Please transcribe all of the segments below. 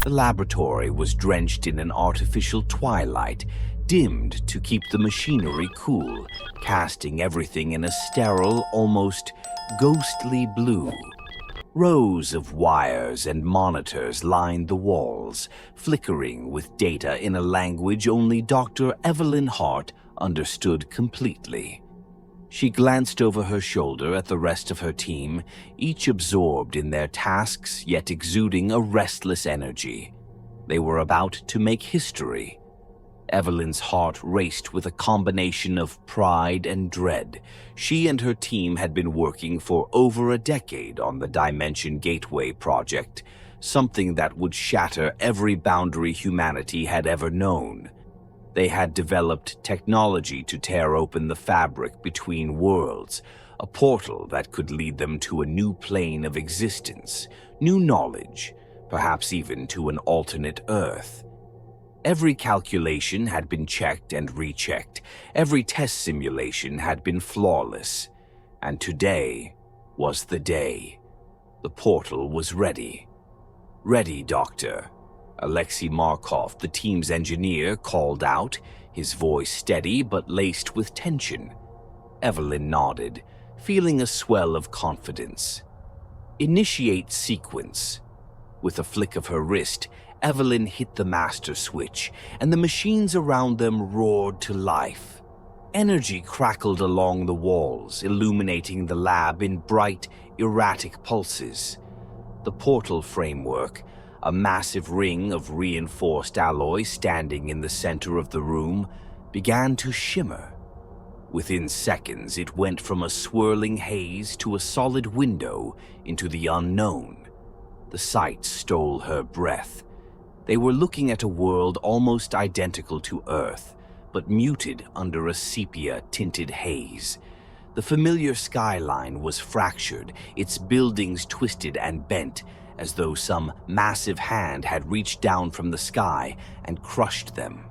The laboratory was drenched in an artificial twilight, dimmed to keep the machinery cool, casting everything in a sterile, almost ghostly blue. Rows of wires and monitors lined the walls, flickering with data in a language only Dr. Evelyn Hart understood completely. She glanced over her shoulder at the rest of her team, each absorbed in their tasks yet exuding a restless energy. They were about to make history. Evelyn's heart raced with a combination of pride and dread. She and her team had been working for over a decade on the Dimension Gateway project, something that would shatter every boundary humanity had ever known. They had developed technology to tear open the fabric between worlds, a portal that could lead them to a new plane of existence, new knowledge, perhaps even to an alternate Earth. Every calculation had been checked and rechecked. Every test simulation had been flawless. And today was the day. The portal was ready. "Ready, Doctor," Alexei Markov, the team's engineer, called out, his voice steady but laced with tension. Evelyn nodded, feeling a swell of confidence. "Initiate sequence." With a flick of her wrist, Evelyn hit the master switch, and the machines around them roared to life. Energy crackled along the walls, illuminating the lab in bright, erratic pulses. The portal framework, a massive ring of reinforced alloy standing in the center of the room, began to shimmer. Within seconds, it went from a swirling haze to a solid window into the unknown. The sight stole her breath. They were looking at a world almost identical to Earth, but muted under a sepia-tinted haze. The familiar skyline was fractured, its buildings twisted and bent, as though some massive hand had reached down from the sky and crushed them.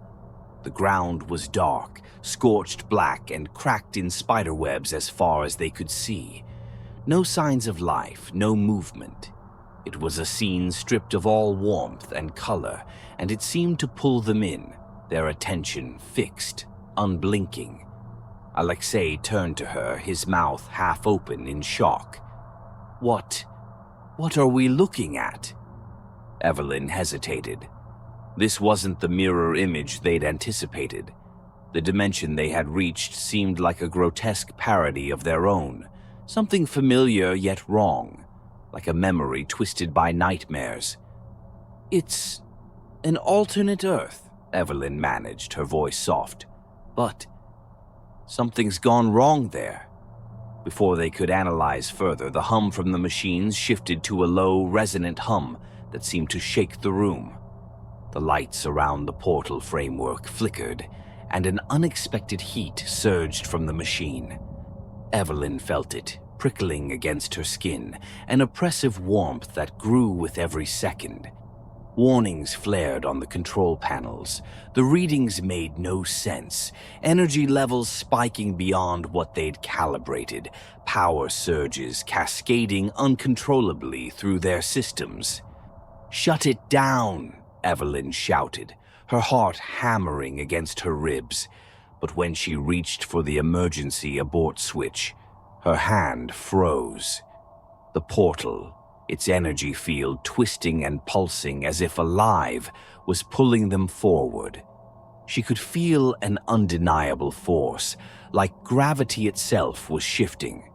The ground was dark, scorched black, and cracked in spiderwebs as far as they could see. No signs of life, no movement. It was a scene stripped of all warmth and color, and it seemed to pull them in, their attention fixed, unblinking. Alexei turned to her, his mouth half open in shock. What are we looking at?" Evelyn hesitated. This wasn't the mirror image they'd anticipated. The dimension they had reached seemed like a grotesque parody of their own, something familiar yet wrong, like a memory twisted by nightmares. "It's an alternate Earth," Evelyn managed, her voice soft. "But something's gone wrong there." Before they could analyze further, the hum from the machines shifted to a low, resonant hum that seemed to shake the room. The lights around the portal framework flickered, and an unexpected heat surged from the machine. Evelyn felt it, prickling against her skin, an oppressive warmth that grew with every second. Warnings flared on the control panels. The readings made no sense, energy levels spiking beyond what they'd calibrated, power surges cascading uncontrollably through their systems. "Shut it down," Evelyn shouted, her heart hammering against her ribs. But when she reached for the emergency abort switch, her hand froze. The portal, its energy field twisting and pulsing as if alive, was pulling them forward. She could feel an undeniable force, like gravity itself was shifting.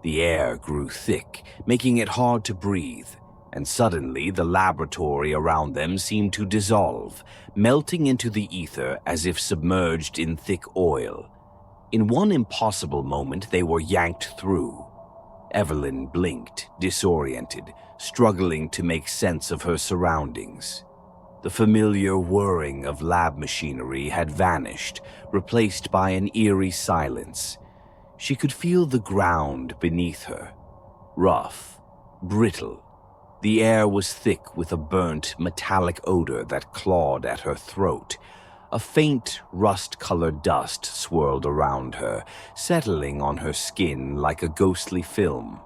The air grew thick, making it hard to breathe, and suddenly the laboratory around them seemed to dissolve, melting into the ether as if submerged in thick oil. In one impossible moment, they were yanked through. Evelyn blinked, disoriented, struggling to make sense of her surroundings. The familiar whirring of lab machinery had vanished, replaced by an eerie silence. She could feel the ground beneath her, rough, brittle. The air was thick with a burnt, metallic odor that clawed at her throat. A faint, rust-colored dust swirled around her, settling on her skin like a ghostly film.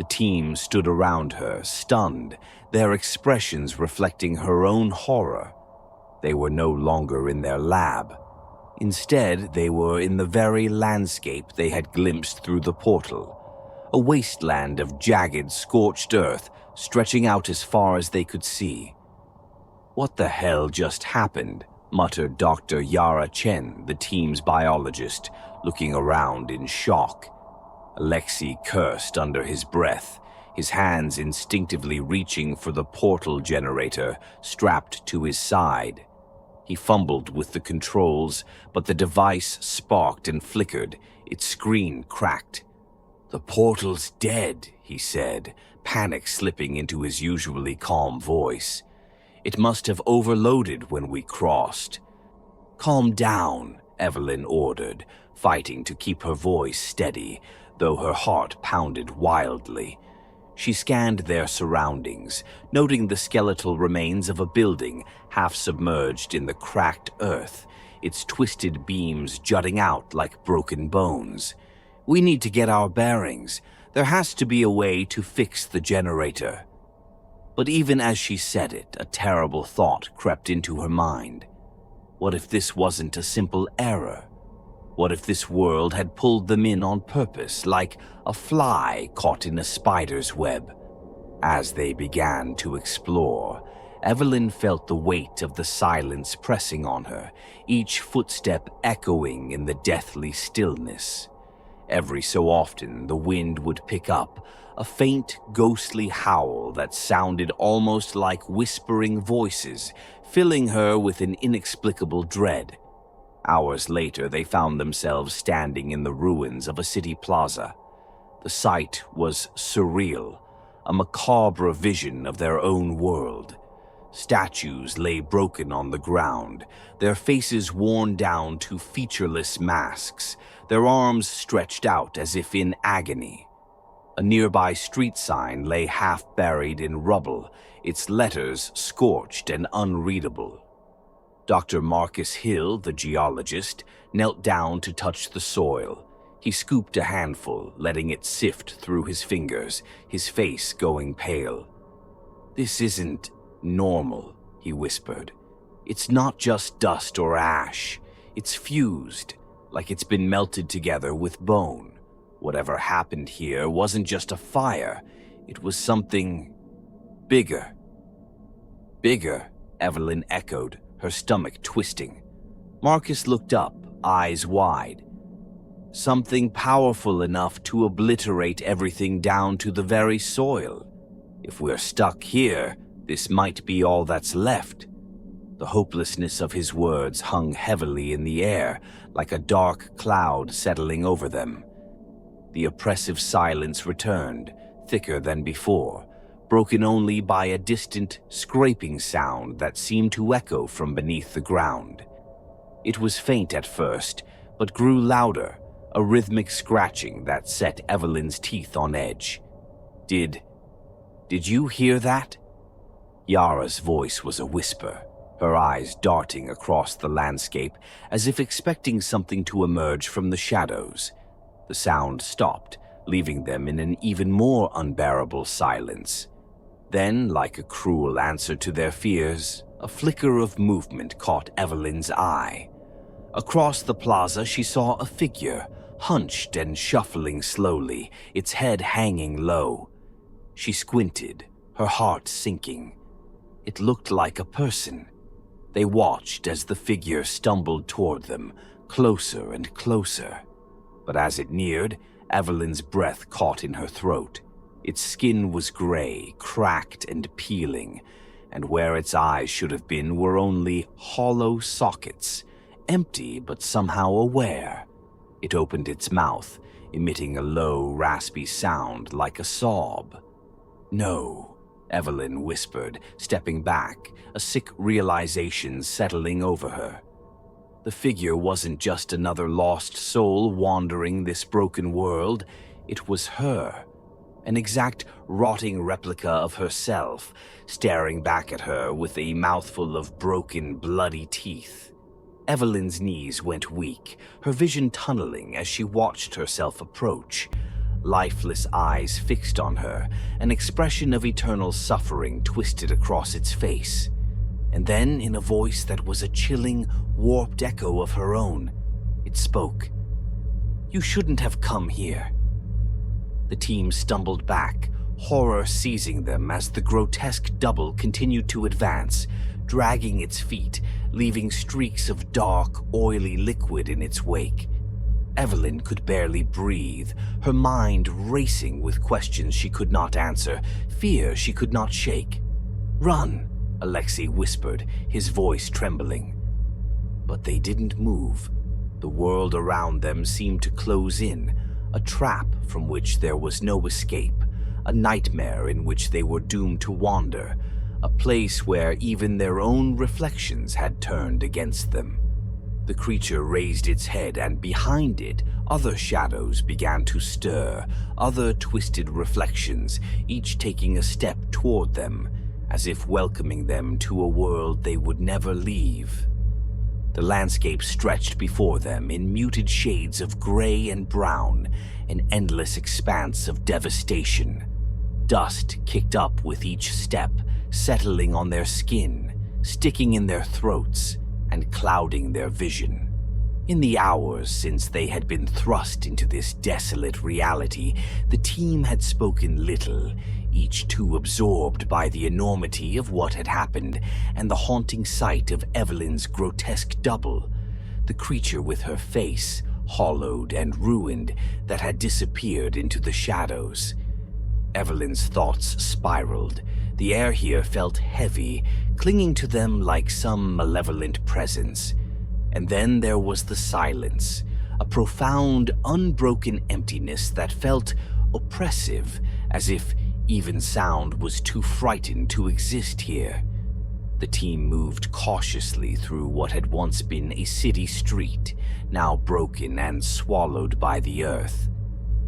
The team stood around her, stunned, their expressions reflecting her own horror. They were no longer in their lab. Instead, they were in the very landscape they had glimpsed through the portal, a wasteland of jagged, scorched earth stretching out as far as they could see. "What the hell just happened?" muttered Dr. Yara Chen, the team's biologist, looking around in shock. Alexei cursed under his breath, his hands instinctively reaching for the portal generator strapped to his side. He fumbled with the controls, but the device sparked and flickered, its screen cracked. "The portal's dead," he said, panic slipping into his usually calm voice. "It must have overloaded when we crossed." "Calm down," Evelyn ordered, fighting to keep her voice steady, though her heart pounded wildly. She scanned their surroundings, noting the skeletal remains of a building half submerged in the cracked earth, its twisted beams jutting out like broken bones. "We need to get our bearings. There has to be a way to fix the generator." But even as she said it, a terrible thought crept into her mind. What if this wasn't a simple error? What if this world had pulled them in on purpose, like a fly caught in a spider's web? As they began to explore, Evelyn felt the weight of the silence pressing on her, each footstep echoing in the deathly stillness. Every so often, the wind would pick up, a faint, ghostly howl that sounded almost like whispering voices, filling her with an inexplicable dread. Hours later, they found themselves standing in the ruins of a city plaza. The sight was surreal, a macabre vision of their own world. Statues lay broken on the ground, their faces worn down to featureless masks, their arms stretched out as if in agony. A nearby street sign lay half buried in rubble, its letters scorched and unreadable. Dr. Marcus Hill, the geologist, knelt down to touch the soil. He scooped a handful, letting it sift through his fingers, his face going pale. "This isn't normal," he whispered. "It's not just dust or ash. It's fused, like it's been melted together with bone. Whatever happened here wasn't just a fire. It was something bigger." "Bigger," Evelyn echoed, her stomach twisting. Marcus looked up, eyes wide. "Something powerful enough to obliterate everything down to the very soil. If we're stuck here, this might be all that's left." The hopelessness of his words hung heavily in the air, like a dark cloud settling over them. The oppressive silence returned, thicker than before, broken only by a distant, scraping sound that seemed to echo from beneath the ground. It was faint at first, but grew louder, a rhythmic scratching that set Evelyn's teeth on edge. Did you hear that?" Yara's voice was a whisper, her eyes darting across the landscape as if expecting something to emerge from the shadows. The sound stopped, leaving them in an even more unbearable silence. Then, like a cruel answer to their fears, a flicker of movement caught Evelyn's eye. Across the plaza, she saw a figure, hunched and shuffling slowly, its head hanging low. She squinted, her heart sinking. It looked like a person. They watched as the figure stumbled toward them, closer and closer. But as it neared, Evelyn's breath caught in her throat. Its skin was gray, cracked and peeling, and where its eyes should have been were only hollow sockets, empty but somehow aware. It opened its mouth, emitting a low, raspy sound like a sob. "No," Evelyn whispered, stepping back, a sick realization settling over her. The figure wasn't just another lost soul wandering this broken world. It was her, an exact rotting replica of herself, staring back at her with a mouthful of broken, bloody teeth. Evelyn's knees went weak, her vision tunneling as she watched herself approach. lifeless eyes fixed on her, an expression of eternal suffering twisted across its face. And then, in a voice that was a chilling, warped echo of her own, it spoke. "You shouldn't have come here." The team stumbled back, horror seizing them as the grotesque double continued to advance, dragging its feet, leaving streaks of dark, oily liquid in its wake. Evelyn could barely breathe, her mind racing with questions she could not answer, fear she could not shake. "Run," Alexei whispered, his voice trembling. But they didn't move. The world around them seemed to close in, a trap from which there was no escape, a nightmare in which they were doomed to wander, a place where even their own reflections had turned against them. The creature raised its head, and behind it, other shadows began to stir, other twisted reflections, each taking a step toward them, as if welcoming them to a world they would never leave. The landscape stretched before them in muted shades of gray and brown, an endless expanse of devastation. Dust kicked up with each step, settling on their skin, sticking in their throats, and clouding their vision. In the hours since they had been thrust into this desolate reality, the team had spoken little, each too absorbed by the enormity of what had happened and the haunting sight of Evelyn's grotesque double, the creature with her face, hollowed and ruined, that had disappeared into the shadows. Evelyn's thoughts spiraled. The air here felt heavy, clinging to them like some malevolent presence. And then there was the silence, a profound, unbroken emptiness that felt oppressive, as if even sound was too frightened to exist here. The team moved cautiously through what had once been a city street, now broken and swallowed by the earth.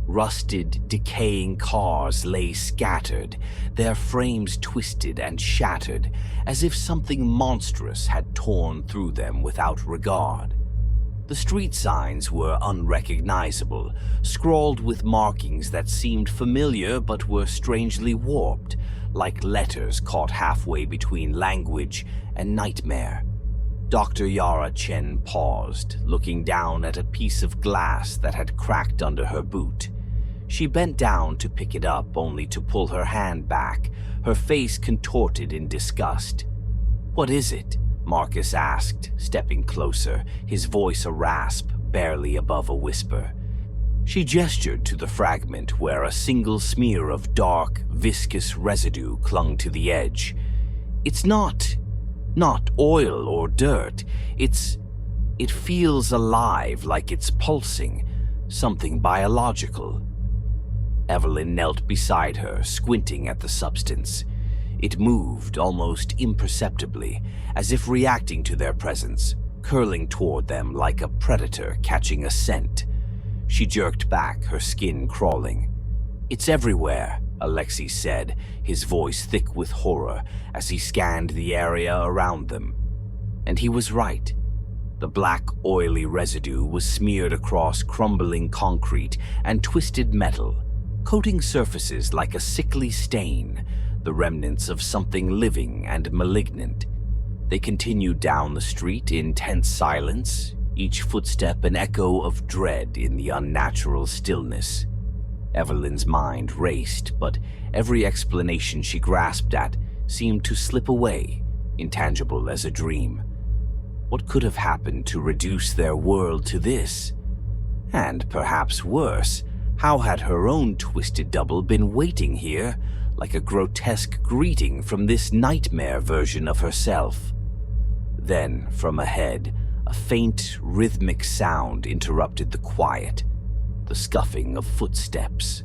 Rusted, decaying cars lay scattered, their frames twisted and shattered, as if something monstrous had torn through them without regard. The street signs were unrecognizable, scrawled with markings that seemed familiar but were strangely warped, like letters caught halfway between language and nightmare. Dr. Yara Chen paused, looking down at a piece of glass that had cracked under her boot. She bent down to pick it up, only to pull her hand back, her face contorted in disgust. "What is it?" Marcus asked, stepping closer, his voice a rasp, barely above a whisper. She gestured to the fragment where a single smear of dark, viscous residue clung to the edge. "It's not oil or dirt. It feels alive, like it's pulsing, something biological." Evelyn knelt beside her, squinting at the substance. It moved almost imperceptibly, as if reacting to their presence, curling toward them like a predator catching a scent. She jerked back, her skin crawling. "It's everywhere," Alexei said, his voice thick with horror as he scanned the area around them. And he was right. The black, oily residue was smeared across crumbling concrete and twisted metal, coating surfaces like a sickly stain, the remnants of something living and malignant. They continued down the street in tense silence, each footstep an echo of dread in the unnatural stillness. Evelyn's mind raced, but every explanation she grasped at seemed to slip away, intangible as a dream. What could have happened to reduce their world to this? And perhaps worse, how had her own twisted double been waiting here, like a grotesque greeting from this nightmare version of herself? Then, from ahead, a faint, rhythmic sound interrupted the quiet, the scuffing of footsteps.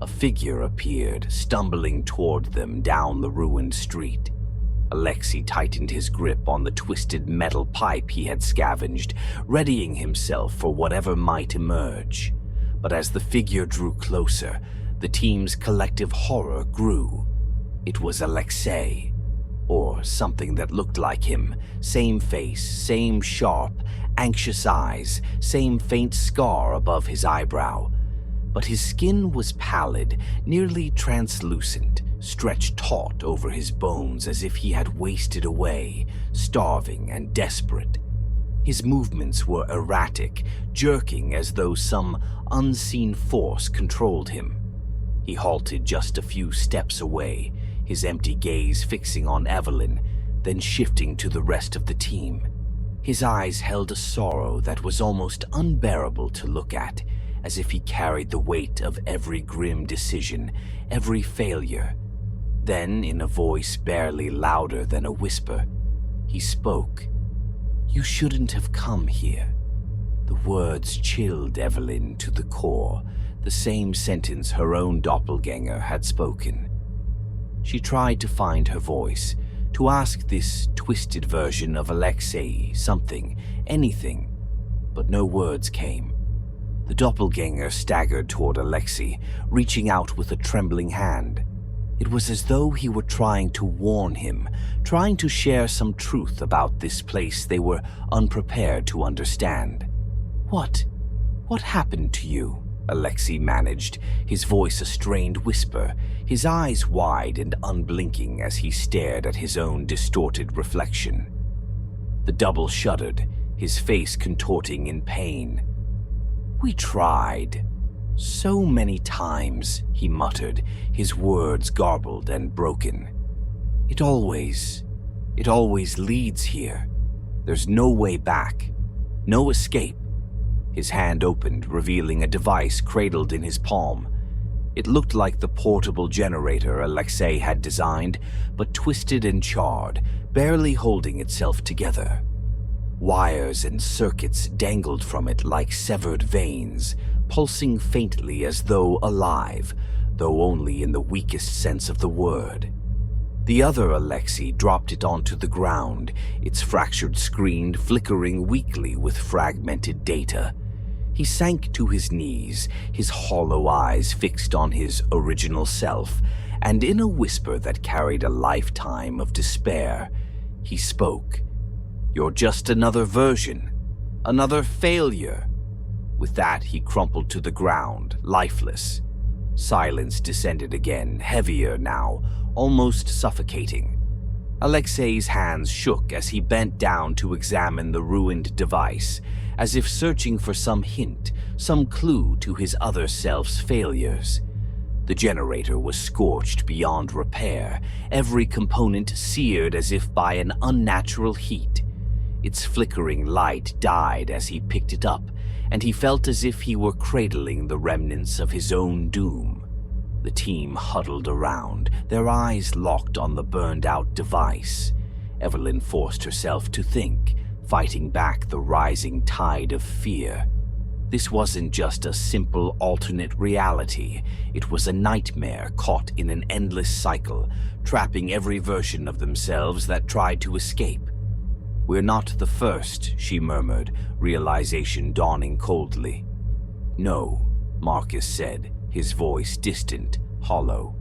A figure appeared, stumbling toward them down the ruined street. Alexei tightened his grip on the twisted metal pipe he had scavenged, readying himself for whatever might emerge. But as the figure drew closer, the team's collective horror grew. It was Alexei, or something that looked like him, same face, same sharp, anxious eyes, same faint scar above his eyebrow. but his skin was pallid, nearly translucent, stretched taut over his bones as if he had wasted away, starving and desperate. His movements were erratic, jerking as though some unseen force controlled him. He halted just a few steps away, his empty gaze fixing on Evelyn, then shifting to the rest of the team. His eyes held a sorrow that was almost unbearable to look at, as if he carried the weight of every grim decision, every failure. Then, in a voice barely louder than a whisper, he spoke. "You shouldn't have come here." The words chilled Evelyn to the core, the same sentence her own doppelganger had spoken. She tried to find her voice, to ask this twisted version of Alexei something, anything, but no words came. The doppelganger staggered toward Alexei, reaching out with a trembling hand. It was as though he were trying to warn him, trying to share some truth about this place they were unprepared to understand. What happened to you?" Alexei managed, his voice a strained whisper, his eyes wide and unblinking as he stared at his own distorted reflection. The double shuddered, his face contorting in pain. "We tried. So many times," he muttered, his words garbled and broken. It always leads here. There's no way back, no escape." His hand opened, revealing a device cradled in his palm. It looked like the portable generator Alexei had designed, but twisted and charred, barely holding itself together. Wires and circuits dangled from it like severed veins, pulsing faintly as though alive, though only in the weakest sense of the word. The other Alexei dropped it onto the ground, its fractured screen flickering weakly with fragmented data. He sank to his knees, his hollow eyes fixed on his original self, and in a whisper that carried a lifetime of despair, he spoke. "You're just another version, another failure." With that, he crumpled to the ground, lifeless. Silence descended again, heavier now, almost suffocating. Alexei's hands shook as he bent down to examine the ruined device, as if searching for some hint, some clue to his other self's failures. The generator was scorched beyond repair, every component seared as if by an unnatural heat. Its flickering light died as he picked it up, and he felt as if he were cradling the remnants of his own doom. The team huddled around, their eyes locked on the burned-out device. Evelyn forced herself to think, fighting back the rising tide of fear. This wasn't just a simple alternate reality. It was a nightmare caught in an endless cycle, trapping every version of themselves that tried to escape. "We're not the first," she murmured, realization dawning coldly. "No," Marcus said, his voice distant, hollow.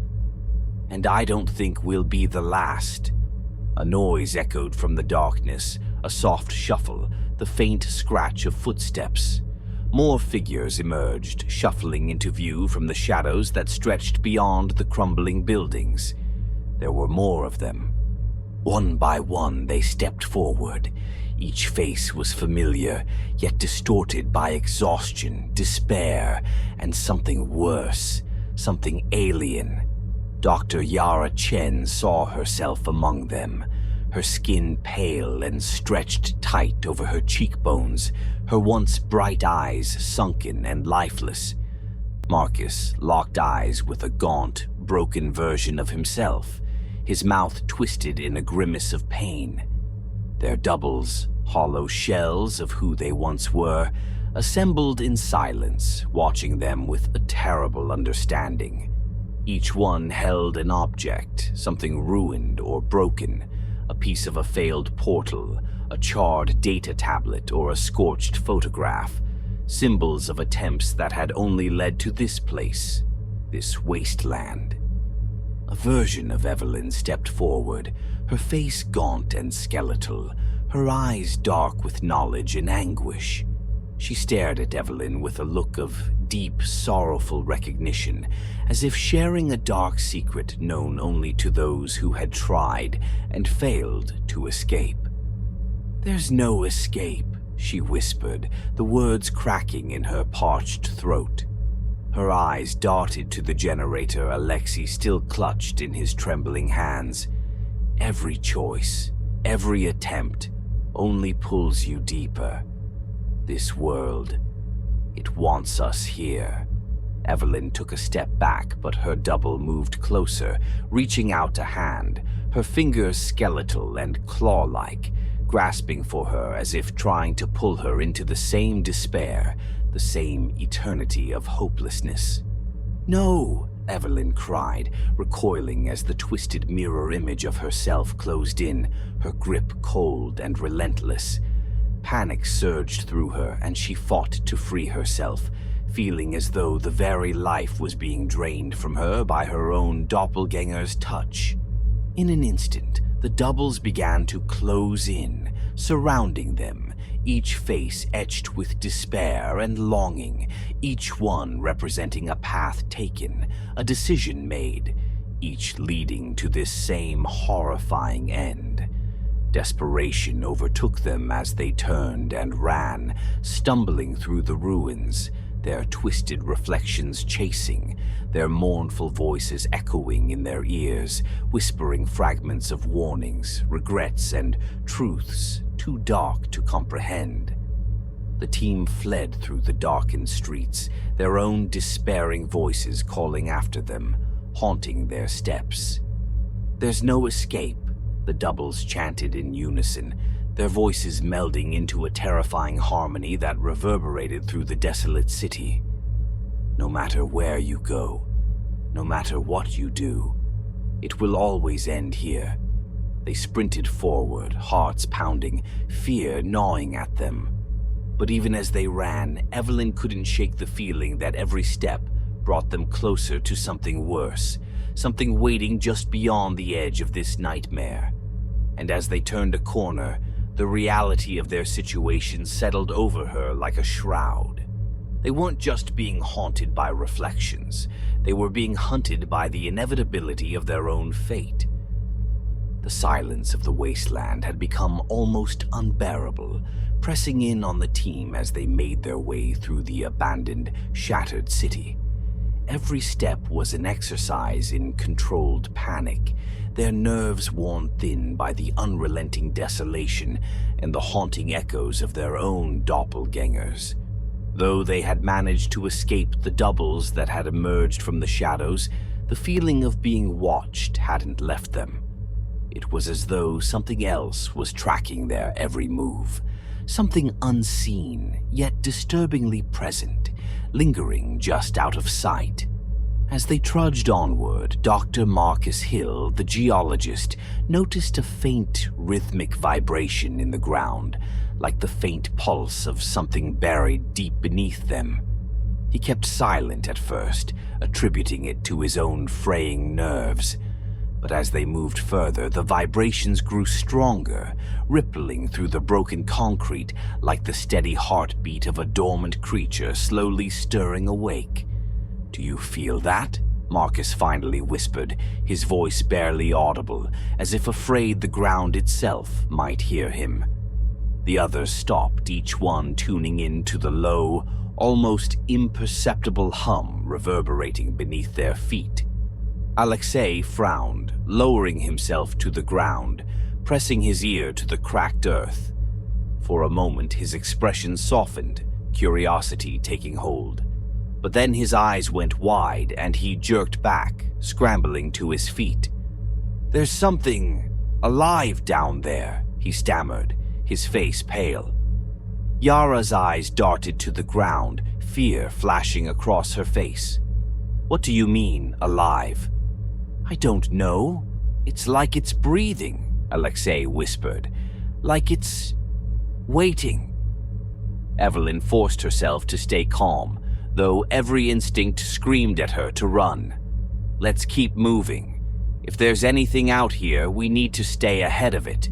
"And I don't think we'll be the last." A noise echoed from the darkness, a soft shuffle, the faint scratch of footsteps. More figures emerged, shuffling into view from the shadows that stretched beyond the crumbling buildings. There were more of them. One by one, they stepped forward. Each face was familiar, yet distorted by exhaustion, despair, and something worse, something alien. Dr. Yara Chen saw herself among them, her skin pale and stretched tight over her cheekbones, her once bright eyes sunken and lifeless. Marcus locked eyes with a gaunt, broken version of himself, his mouth twisted in a grimace of pain. Their doubles, hollow shells of who they once were, assembled in silence, watching them with a terrible understanding. Each one held an object, something ruined or broken, a piece of a failed portal, a charred data tablet, or a scorched photograph, symbols of attempts that had only led to this place, this wasteland. A version of Evelyn stepped forward, her face gaunt and skeletal, her eyes dark with knowledge and anguish. She stared at Evelyn with a look of deep, sorrowful recognition, as if sharing a dark secret known only to those who had tried and failed to escape. "There's no escape," she whispered, the words cracking in her parched throat. Her eyes darted to the generator Alexei still clutched in his trembling hands. "Every choice, every attempt, only pulls you deeper. This world, it wants us here." Evelyn took a step back, but her double moved closer, reaching out a hand, her fingers skeletal and claw-like, grasping for her as if trying to pull her into the same despair, the same eternity of hopelessness. "No!" Evelyn cried, recoiling as the twisted mirror image of herself closed in, her grip cold and relentless. Panic surged through her, and she fought to free herself, feeling as though the very life was being drained from her by her own doppelganger's touch. In an instant, the doubles began to close in, surrounding them, each face etched with despair and longing, each one representing a path taken, a decision made, each leading to this same horrifying end. Desperation overtook them as they turned and ran, stumbling through the ruins, their twisted reflections chasing, their mournful voices echoing in their ears, whispering fragments of warnings, regrets, and truths too dark to comprehend. The team fled through the darkened streets, their own despairing voices calling after them, haunting their steps. "There's no escape," the doubles chanted in unison, their voices melding into a terrifying harmony that reverberated through the desolate city. "No matter where you go, no matter what you do, it will always end here." They sprinted forward, hearts pounding, fear gnawing at them. But even as they ran, Evelyn couldn't shake the feeling that every step brought them closer to something worse, something waiting just beyond the edge of this nightmare. And as they turned a corner, the reality of their situation settled over her like a shroud. They weren't just being haunted by reflections, they were being hunted by the inevitability of their own fate. The silence of the wasteland had become almost unbearable, pressing in on the team as they made their way through the abandoned, shattered city. Every step was an exercise in controlled panic, their nerves worn thin by the unrelenting desolation and the haunting echoes of their own doppelgangers. Though they had managed to escape the doubles that had emerged from the shadows, the feeling of being watched hadn't left them. It was as though something else was tracking their every move, something unseen yet disturbingly present, lingering just out of sight. As they trudged onward, Dr. Marcus Hill, the geologist, noticed a faint, rhythmic vibration in the ground, like the faint pulse of something buried deep beneath them. He kept silent at first, attributing it to his own fraying nerves. But as they moved further, the vibrations grew stronger, rippling through the broken concrete like the steady heartbeat of a dormant creature slowly stirring awake. "Do you feel that?" Marcus finally whispered, his voice barely audible, as if afraid the ground itself might hear him. The others stopped, each one tuning in to the low, almost imperceptible hum reverberating beneath their feet. Alexei frowned, lowering himself to the ground, pressing his ear to the cracked earth. For a moment his expression softened, curiosity taking hold. But then his eyes went wide and he jerked back, scrambling to his feet. "There's something alive down there," he stammered, his face pale. Yara's eyes darted to the ground, fear flashing across her face. "What do you mean, alive?" "I don't know. It's like it's breathing," Alexei whispered. "Like it's waiting." Evelyn forced herself to stay calm, though every instinct screamed at her to run. "Let's keep moving. If there's anything out here, we need to stay ahead of it."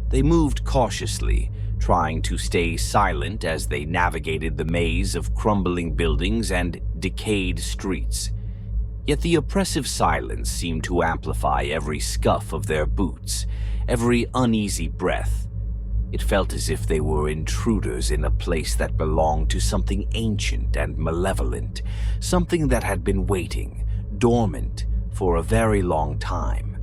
They moved cautiously, trying to stay silent as they navigated the maze of crumbling buildings and decayed streets. Yet the oppressive silence seemed to amplify every scuff of their boots, every uneasy breath. It felt as if they were intruders in a place that belonged to something ancient and malevolent, something that had been waiting, dormant, for a very long time.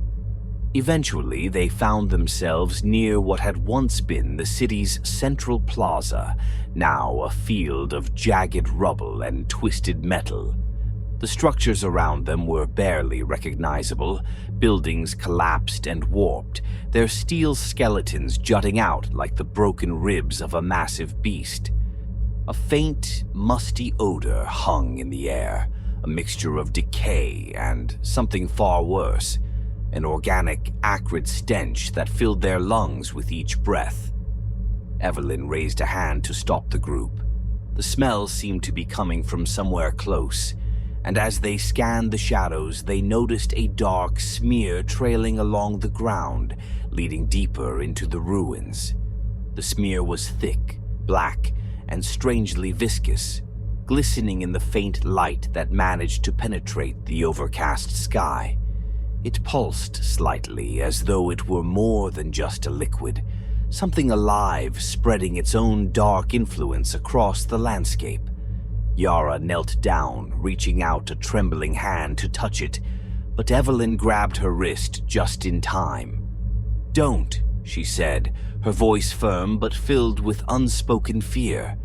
Eventually, they found themselves near what had once been the city's central plaza, now a field of jagged rubble and twisted metal. The structures around them were barely recognizable, buildings collapsed and warped, their steel skeletons jutting out like the broken ribs of a massive beast. A faint, musty odor hung in the air, a mixture of decay and something far worse, an organic, acrid stench that filled their lungs with each breath. Evelyn raised a hand to stop the group. The smell seemed to be coming from somewhere close, and as they scanned the shadows, they noticed a dark smear trailing along the ground, leading deeper into the ruins. The smear was thick, black, and strangely viscous, glistening in the faint light that managed to penetrate the overcast sky. It pulsed slightly, as though it were more than just a liquid, something alive spreading its own dark influence across the landscape. Yara knelt down, reaching out a trembling hand to touch it, but Evelyn grabbed her wrist just in time. "Don't," she said, her voice firm but filled with unspoken fear.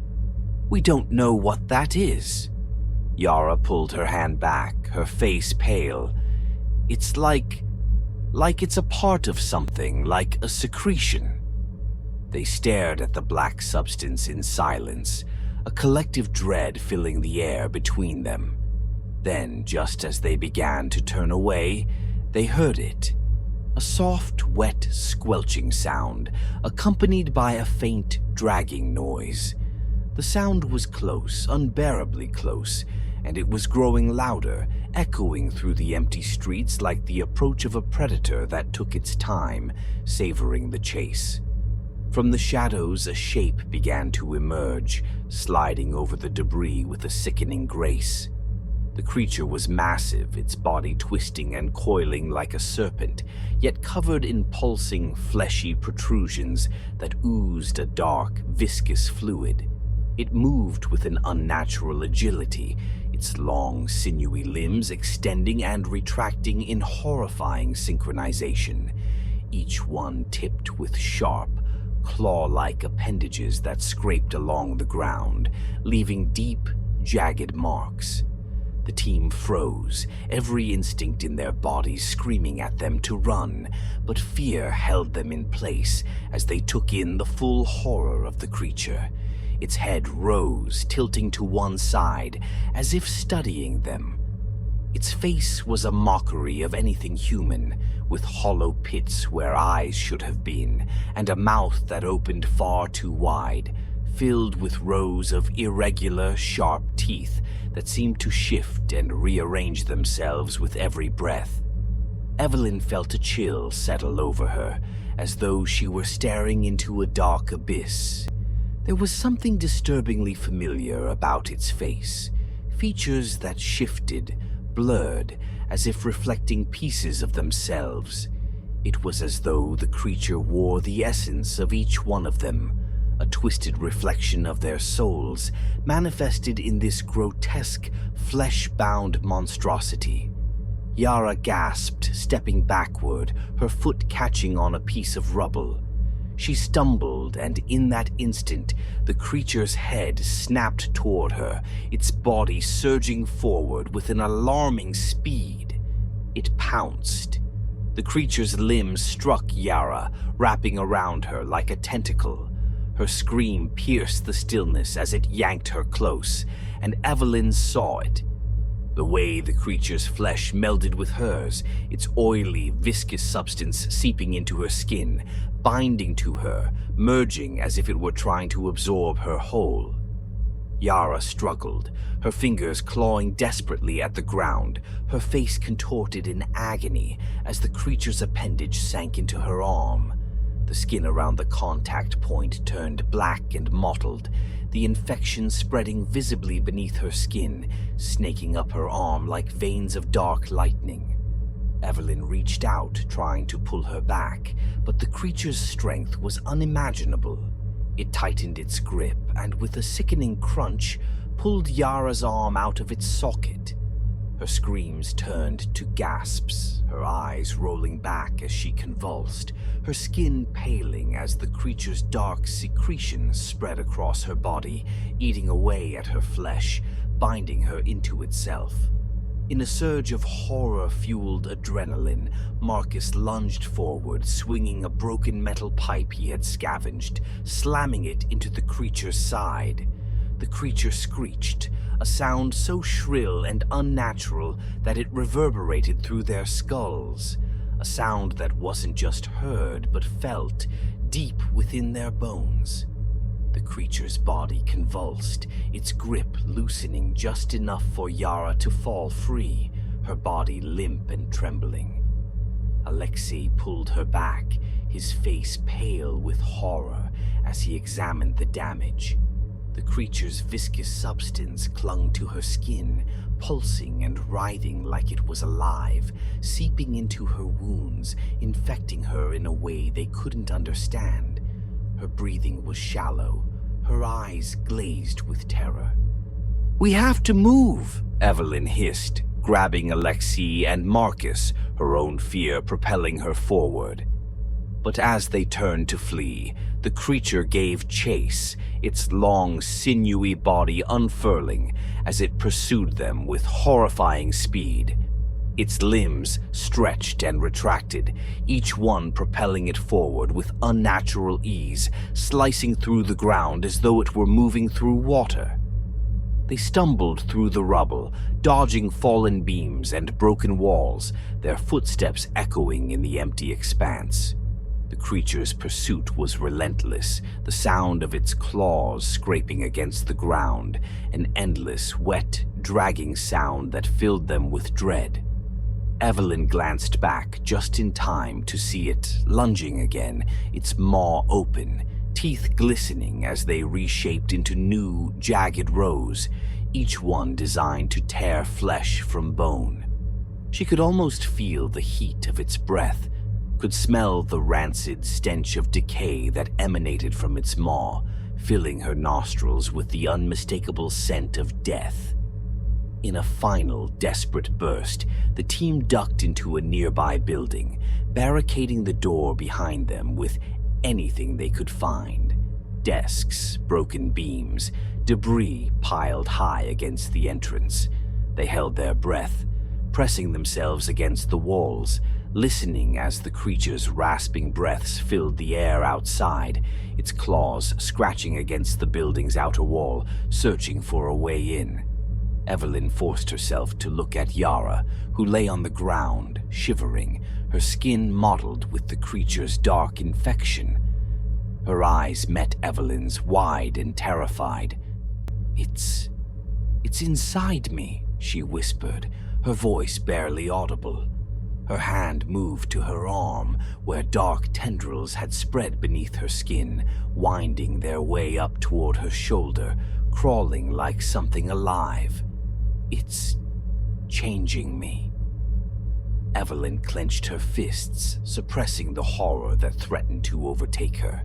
"We don't know what that is." Yara pulled her hand back, her face pale. "It's like it's a part of something, like a secretion." They stared at the black substance in silence, a collective dread filling the air between them. Then, just as they began to turn away, they heard it. A soft, wet, squelching sound, accompanied by a faint, dragging noise. The sound was close, unbearably close, and it was growing louder, echoing through the empty streets like the approach of a predator that took its time, savoring the chase. From the shadows, a shape began to emerge, sliding over the debris with a sickening grace. The creature was massive, its body twisting and coiling like a serpent, yet covered in pulsing, fleshy protrusions that oozed a dark, viscous fluid. It moved with an unnatural agility, its long, sinewy limbs extending and retracting in horrifying synchronization, each one tipped with sharp, claw-like appendages that scraped along the ground, leaving deep, jagged marks. The team froze, every instinct in their bodies screaming at them to run, but fear held them in place as they took in the full horror of the creature. Its head rose, tilting to one side, as if studying them. Its face was a mockery of anything human, with hollow pits where eyes should have been, and a mouth that opened far too wide, filled with rows of irregular, sharp teeth that seemed to shift and rearrange themselves with every breath. Evelyn felt a chill settle over her, as though she were staring into a dark abyss. There was something disturbingly familiar about its face, features that shifted, blurred, as if reflecting pieces of themselves. It was as though the creature wore the essence of each one of them, a twisted reflection of their souls, manifested in this grotesque, flesh-bound monstrosity. Yara gasped, stepping backward, her foot catching on a piece of rubble. She stumbled, and in that instant, the creature's head snapped toward her, its body surging forward with an alarming speed. It pounced. The creature's limbs struck Yara, wrapping around her like a tentacle. Her scream pierced the stillness as it yanked her close, and Evelyn saw it. The way the creature's flesh melded with hers, its oily, viscous substance seeping into her skin, binding to her, merging as if it were trying to absorb her whole. Yara struggled, her fingers clawing desperately at the ground, her face contorted in agony as the creature's appendage sank into her arm. The skin around the contact point turned black and mottled, the infection spreading visibly beneath her skin, snaking up her arm like veins of dark lightning. Evelyn reached out, trying to pull her back, but the creature's strength was unimaginable. It tightened its grip and, with a sickening crunch, pulled Yara's arm out of its socket. Her screams turned to gasps, her eyes rolling back as she convulsed, her skin paling as the creature's dark secretions spread across her body, eating away at her flesh, binding her into itself. In a surge of horror-fueled adrenaline, Marcus lunged forward, swinging a broken metal pipe he had scavenged, slamming it into the creature's side. The creature screeched, a sound so shrill and unnatural that it reverberated through their skulls, a sound that wasn't just heard but felt deep within their bones. The creature's body convulsed, its grip loosening just enough for Yara to fall free, her body limp and trembling. Alexei pulled her back, his face pale with horror as he examined the damage. The creature's viscous substance clung to her skin, pulsing and writhing like it was alive, seeping into her wounds, infecting her in a way they couldn't understand. Her breathing was shallow, her eyes glazed with terror. "We have to move," Evelyn hissed, grabbing Alexei and Marcus, her own fear propelling her forward. But as they turned to flee, the creature gave chase, its long, sinewy body unfurling as it pursued them with horrifying speed. Its limbs stretched and retracted, each one propelling it forward with unnatural ease, slicing through the ground as though it were moving through water. They stumbled through the rubble, dodging fallen beams and broken walls, their footsteps echoing in the empty expanse. The creature's pursuit was relentless, the sound of its claws scraping against the ground, an endless, wet, dragging sound that filled them with dread. Evelyn glanced back just in time to see it lunging again, its maw open, teeth glistening as they reshaped into new, jagged rows, each one designed to tear flesh from bone. She could almost feel the heat of its breath, could smell the rancid stench of decay that emanated from its maw, filling her nostrils with the unmistakable scent of death. In a final, desperate burst, the team ducked into a nearby building, barricading the door behind them with anything they could find. Desks, broken beams, debris piled high against the entrance. They held their breath, pressing themselves against the walls, listening as the creature's rasping breaths filled the air outside, its claws scratching against the building's outer wall, searching for a way in. Evelyn forced herself to look at Yara, who lay on the ground, shivering, her skin mottled with the creature's dark infection. Her eyes met Evelyn's, wide and terrified. It's inside me," she whispered, her voice barely audible. Her hand moved to her arm, where dark tendrils had spread beneath her skin, winding their way up toward her shoulder, crawling like something alive. "It's changing me." Evelyn clenched her fists, suppressing the horror that threatened to overtake her.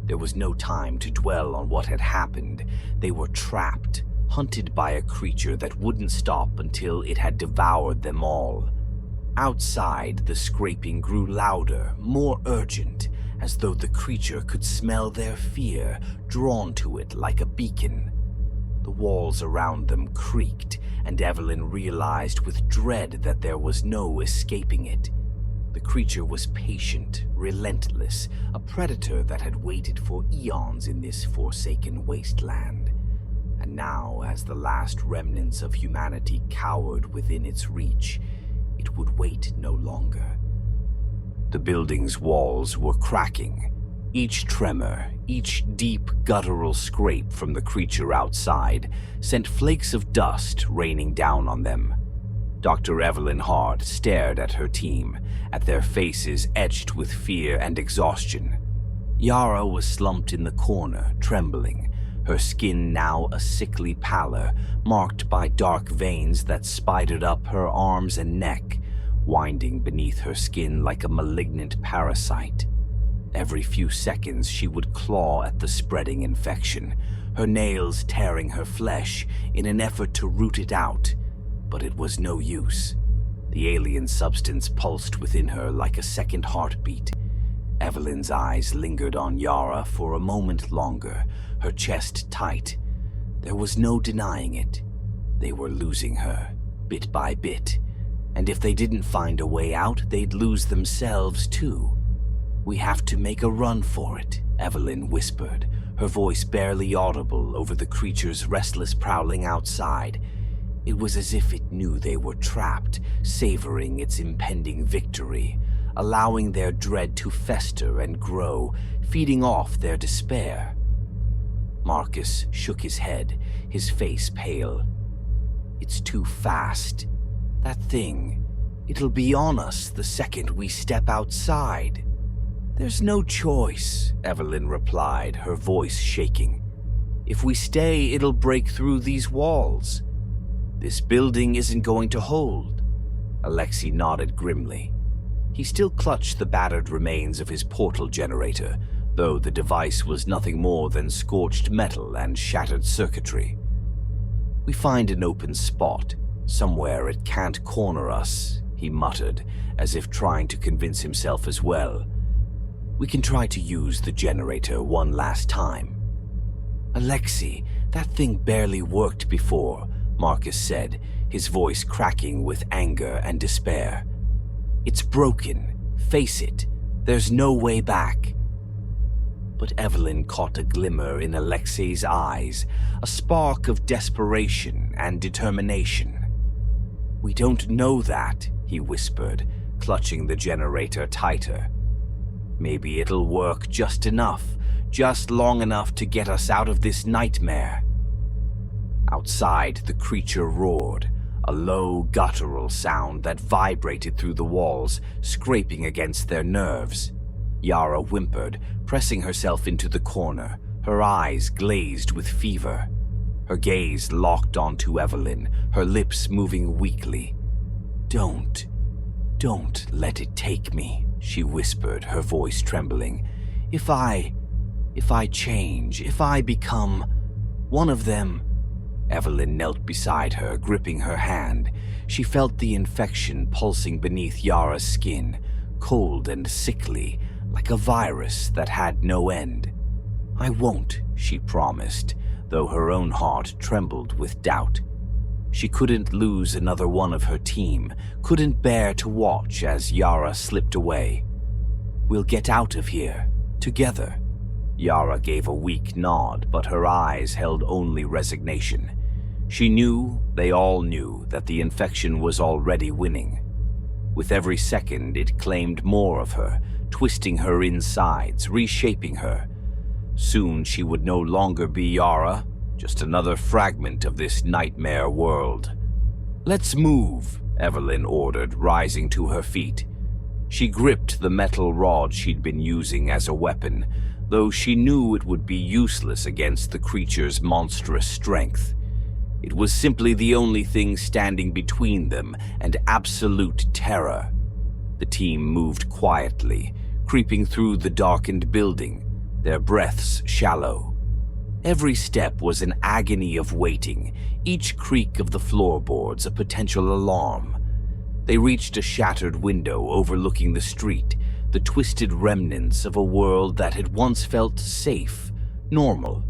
There was no time to dwell on what had happened. They were trapped, hunted by a creature that wouldn't stop until it had devoured them all. Outside, the scraping grew louder, more urgent, as though the creature could smell their fear, drawn to it like a beacon. The walls around them creaked, and Evelyn realized with dread that there was no escaping it. The creature was patient, relentless, a predator that had waited for eons in this forsaken wasteland. And now, as the last remnants of humanity cowered within its reach, it would wait no longer. The building's walls were cracking. Each tremor, each deep guttural scrape from the creature outside sent flakes of dust raining down on them. Dr. Evelyn Hart stared at her team, at their faces etched with fear and exhaustion. Yara was slumped in the corner, trembling, her skin now a sickly pallor, marked by dark veins that spidered up her arms and neck, winding beneath her skin like a malignant parasite. Every few seconds she would claw at the spreading infection, her nails tearing her flesh in an effort to root it out, but it was no use. The alien substance pulsed within her like a second heartbeat. Evelyn's eyes lingered on Yara for a moment longer, her chest tight. There was no denying it. They were losing her, bit by bit, and if they didn't find a way out, they'd lose themselves too. "We have to make a run for it," Evelyn whispered, her voice barely audible over the creature's restless prowling outside. It was as if it knew they were trapped, savoring its impending victory, allowing their dread to fester and grow, feeding off their despair. Marcus shook his head, his face pale. "It's too fast. That thing, it'll be on us the second we step outside." "There's no choice," Evelyn replied, her voice shaking. "If we stay, it'll break through these walls. This building isn't going to hold." Alexei nodded grimly. He still clutched the battered remains of his portal generator, though the device was nothing more than scorched metal and shattered circuitry. "We find an open spot. Somewhere it can't corner us," he muttered, as if trying to convince himself as well. "We can try to use the generator one last time." "Alexei, that thing barely worked before," Marcus said, his voice cracking with anger and despair. "It's broken. Face it. There's no way back." But Evelyn caught a glimmer in Alexei's eyes, a spark of desperation and determination. "We don't know that," he whispered, clutching the generator tighter. "Maybe it'll work just enough, just long enough to get us out of this nightmare." Outside, the creature roared, a low, guttural sound that vibrated through the walls, scraping against their nerves. Yara whimpered, pressing herself into the corner, her eyes glazed with fever. Her gaze locked onto Evelyn, her lips moving weakly. Don't let it take me," she whispered, her voice trembling. If I change, if I become one of them." Evelyn knelt beside her, gripping her hand. She felt the infection pulsing beneath Yara's skin, cold and sickly, like a virus that had no end. "I won't," she promised, though her own heart trembled with doubt. She couldn't lose another one of her team, couldn't bear to watch as Yara slipped away. "We'll get out of here, together." Yara gave a weak nod, but her eyes held only resignation. She knew, they all knew, that the infection was already winning. With every second, it claimed more of her, twisting her insides, reshaping her. Soon she would no longer be Yara, just another fragment of this nightmare world. "Let's move," Evelyn ordered, rising to her feet. She gripped the metal rod she'd been using as a weapon, though she knew it would be useless against the creature's monstrous strength. It was simply the only thing standing between them and absolute terror. The team moved quietly, creeping through the darkened building, their breaths shallow. Every step was an agony of waiting, each creak of the floorboards a potential alarm. They reached a shattered window overlooking the street, the twisted remnants of a world that had once felt safe, normal.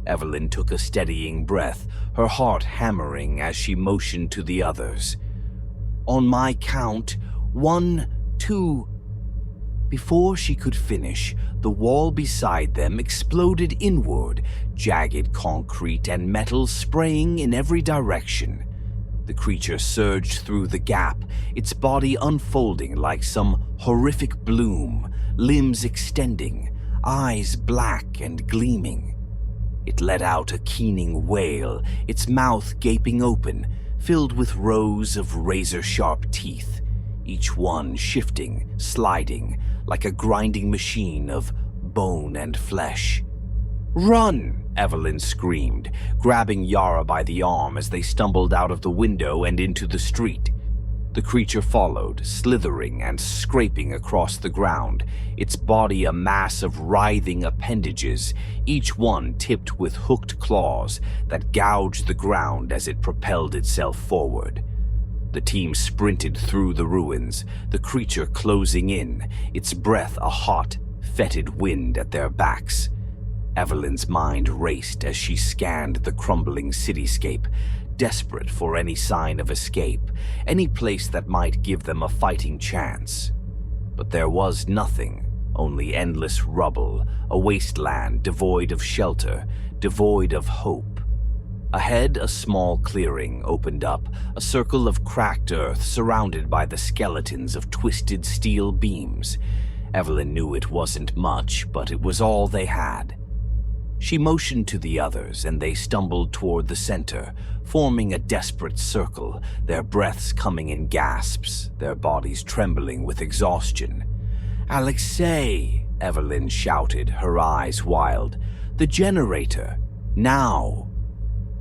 Evelyn took a steadying breath, her heart hammering as she motioned to the others. "On my count, 1, 2... Before she could finish, the wall beside them exploded inward, jagged concrete and metal spraying in every direction. The creature surged through the gap, its body unfolding like some horrific bloom, limbs extending, eyes black and gleaming. It let out a keening wail, its mouth gaping open, filled with rows of razor-sharp teeth, each one shifting, sliding, like a grinding machine of bone and flesh. "Run!" Evelyn screamed, grabbing Yara by the arm as they stumbled out of the window and into the street. The creature followed, slithering and scraping across the ground, its body a mass of writhing appendages, each one tipped with hooked claws that gouged the ground as it propelled itself forward. The team sprinted through the ruins, the creature closing in, its breath a hot, fetid wind at their backs. Evelyn's mind raced as she scanned the crumbling cityscape, desperate for any sign of escape, any place that might give them a fighting chance. But there was nothing, only endless rubble, a wasteland devoid of shelter, devoid of hope. Ahead, a small clearing opened up, a circle of cracked earth surrounded by the skeletons of twisted steel beams. Evelyn knew it wasn't much, but it was all they had. She motioned to the others, and they stumbled toward the center, forming a desperate circle, their breaths coming in gasps, their bodies trembling with exhaustion. "Alexei!" Evelyn shouted, her eyes wild. "The generator! Now!"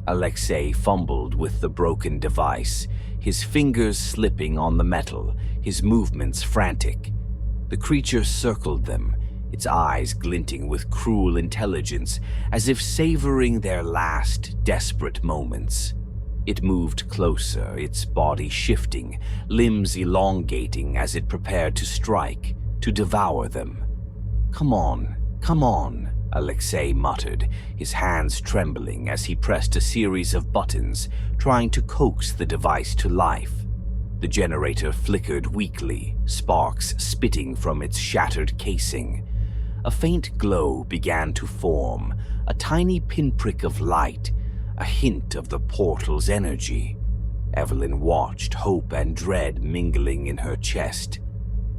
Alexei fumbled with the broken device, his fingers slipping on the metal, his movements frantic. The creature circled them, its eyes glinting with cruel intelligence, as if savoring their last, desperate moments. It moved closer, its body shifting, limbs elongating as it prepared to strike, to devour them. Come on, Alexei muttered, his hands trembling as he pressed a series of buttons, trying to coax the device to life. The generator flickered weakly, sparks spitting from its shattered casing. A faint glow began to form, a tiny pinprick of light, a hint of the portal's energy. Evelyn watched, hope and dread mingling in her chest.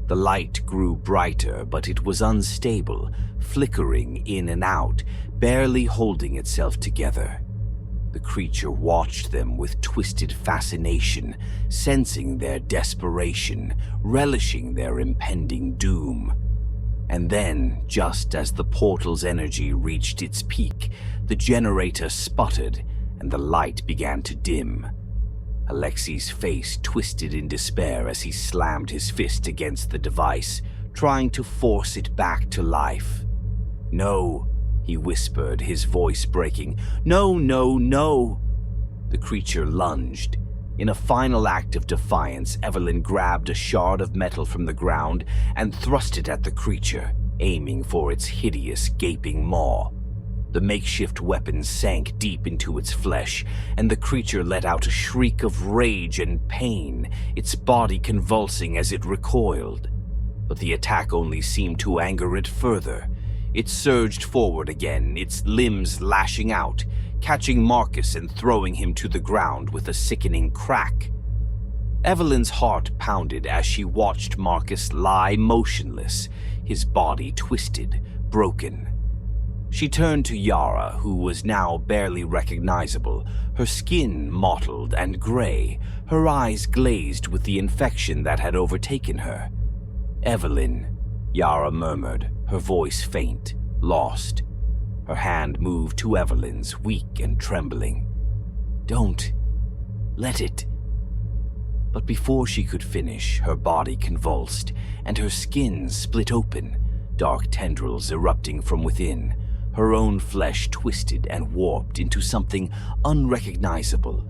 The light grew brighter, but it was unstable, flickering in and out, barely holding itself together. The creature watched them with twisted fascination, sensing their desperation, relishing their impending doom. And then, just as the portal's energy reached its peak, the generator sputtered and the light began to dim. Alexei's face twisted in despair as he slammed his fist against the device, trying to force it back to life. "No," he whispered, his voice breaking. "No, no, no!" The creature lunged. In a final act of defiance, Evelyn grabbed a shard of metal from the ground and thrust it at the creature, aiming for its hideous, gaping maw. The makeshift weapon sank deep into its flesh, and the creature let out a shriek of rage and pain, its body convulsing as it recoiled. But the attack only seemed to anger it further. It surged forward again, its limbs lashing out, catching Marcus and throwing him to the ground with a sickening crack. Evelyn's heart pounded as she watched Marcus lie motionless, his body twisted, broken. She turned to Yara, who was now barely recognizable, her skin mottled and gray, her eyes glazed with the infection that had overtaken her. "Evelyn," Yara murmured, her voice faint, lost. Her hand moved to Evelyn's, weak and trembling. "Don't let it." But before she could finish, her body convulsed, and her skin split open, dark tendrils erupting from within, her own flesh twisted and warped into something unrecognizable.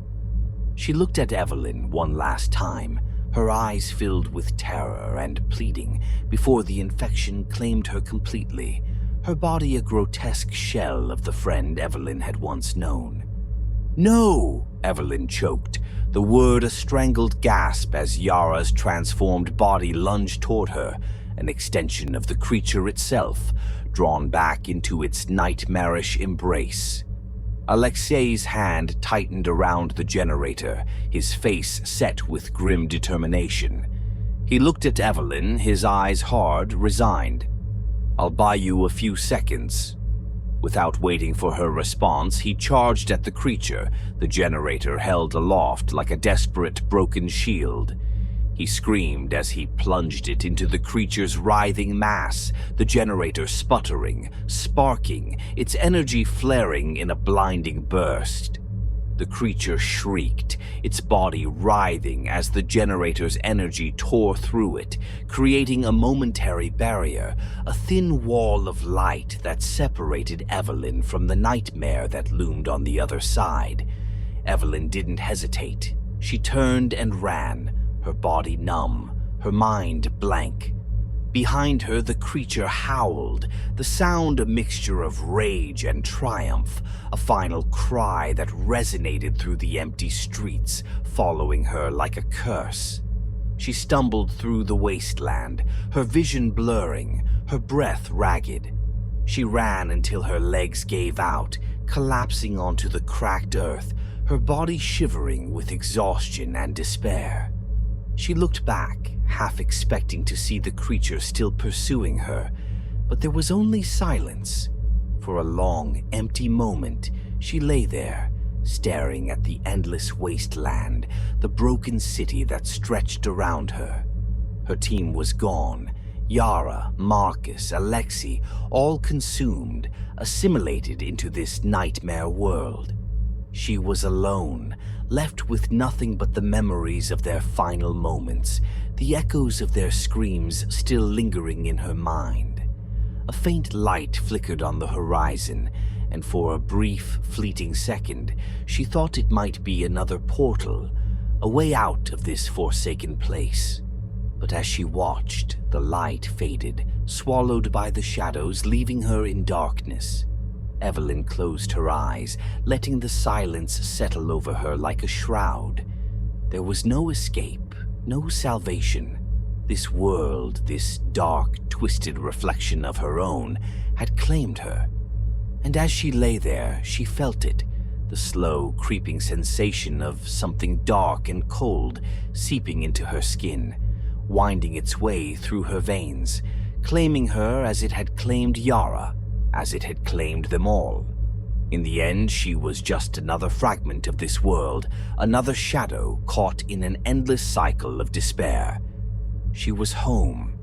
She looked at Evelyn one last time, her eyes filled with terror and pleading, before the infection claimed her completely, her body a grotesque shell of the friend Evelyn had once known. "No!" Evelyn choked, the word a strangled gasp as Yara's transformed body lunged toward her, an extension of the creature itself, drawn back into its nightmarish embrace. Alexei's hand tightened around the generator, his face set with grim determination. He looked at Evelyn, his eyes hard, resigned. "I'll buy you a few seconds." Without waiting for her response, he charged at the creature, the generator held aloft like a desperate broken shield. He screamed as he plunged it into the creature's writhing mass, the generator sputtering, sparking, its energy flaring in a blinding burst. The creature shrieked, its body writhing as the generator's energy tore through it, creating a momentary barrier, a thin wall of light that separated Evelyn from the nightmare that loomed on the other side. Evelyn didn't hesitate. She turned and ran, her body numb, her mind blank. Behind her, the creature howled, the sound a mixture of rage and triumph, a final cry that resonated through the empty streets, following her like a curse. She stumbled through the wasteland, her vision blurring, her breath ragged. She ran until her legs gave out, collapsing onto the cracked earth, her body shivering with exhaustion and despair. She looked back, half expecting to see the creature still pursuing her, but there was only silence. For a long, empty moment, she lay there, staring at the endless wasteland, the broken city that stretched around her. Her team was gone. Yara, Marcus, Alexei, all consumed, assimilated into this nightmare world. She was alone, left with nothing but the memories of their final moments, the echoes of their screams still lingering in her mind. A faint light flickered on the horizon, and for a brief, fleeting second, she thought it might be another portal, a way out of this forsaken place. But as she watched, the light faded, swallowed by the shadows, leaving her in darkness. Evelyn closed her eyes, letting the silence settle over her like a shroud. There was no escape, no salvation. This world, this dark, twisted reflection of her own, had claimed her. And as she lay there, she felt it, the slow, creeping sensation of something dark and cold seeping into her skin, winding its way through her veins, claiming her as it had claimed Yara, as it had claimed them all. In the end, she was just another fragment of this world, another shadow caught in an endless cycle of despair. She was home,